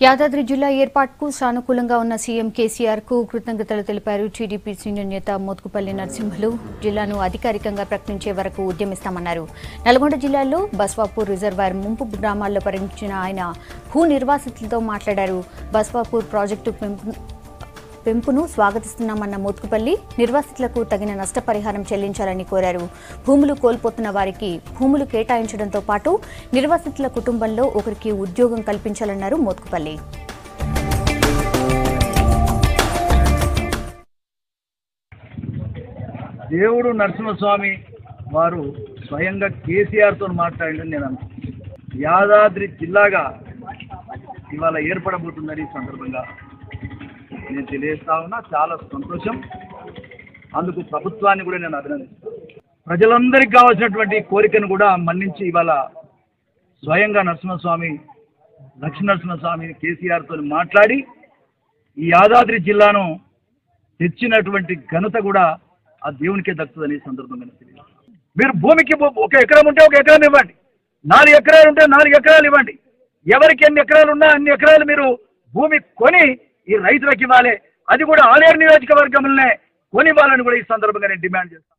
యాదాద్రి జిల్లా ఏర్పాటుకు సానుకూలంగా ఉన్న సీఎం కేసీఆర్ కు కృతజ్ఞతలు తెలిపారు టీడీపీ సీనియర్ నేత మోత్కుపల్లి నరసింహులు. జిల్లాను అధికారికంగా ప్రకటించే వరకు ఉద్యమిస్తామన్నారు. నల్గొండ జిల్లాలో బస్వాపూర్ రిజర్వాయర్ ముంపు గ్రామాల్లో పర్యటించిన ఆయన భూ నిర్వాసితులతో మాట్లాడారు. బస్వాపూర్ ప్రాజెక్టు పెంపును స్వాగతిస్తున్నామన్న మోత్కుపల్లి నిర్వాసితులకు తగిన నష్టపరిహారం చెల్లించాలని కోరారు. భూములు కోల్పోతున్న వారికి భూములు కేటాయించడంతో పాటు నిర్వాసితుల కుటుంబంలో ఒకరికి ఉద్యోగం కల్పించాలన్నారు మోత్కుపల్లి. దేవుడు నరసింహస్వామి వారు స్వయంగా కేసీఆర్తో మాట్లాడిందని నేను అనుకుంటున్నాను. యాదాద్రి జిల్లాగా ఇవాళ ఏర్పడబోతుందని ఈ సందర్భంగా నేను తెలియజేస్తా ఉన్నా. చాలా సంతోషం. అందుకు ప్రభుత్వాన్ని కూడా నేను అభినందిస్తాను. ప్రజలందరికీ కావాల్సినటువంటి కోరికను కూడా మన్నించి ఇవాళ స్వయంగా నరసింహస్వామి లక్ష్మీనరసింహస్వామి కేసీఆర్తో మాట్లాడి ఈ యాదాద్రి జిల్లాను తెచ్చినటువంటి ఘనత కూడా ఆ దేవునికే దక్కుతుందని సందర్భంగా తెలియదు. మీరు భూమికి ఒక ఎకరం ఉంటే ఒక ఎకరం ఇవ్వండి, 4 ఎకరాలు ఉంటే 4 ఎకరాలు ఇవ్వండి. ఎవరికి ఎన్ని ఎకరాలు ఉన్నా అన్ని ఎకరాలు మీరు భూమి కొని ఈ రైతులకు ఇవ్వాలి. అది కూడా ఆలేరు నియోజకవర్గంలోనే కొనివ్వాలని కూడా ఈ సందర్భంగా నేను డిమాండ్ చేస్తాను.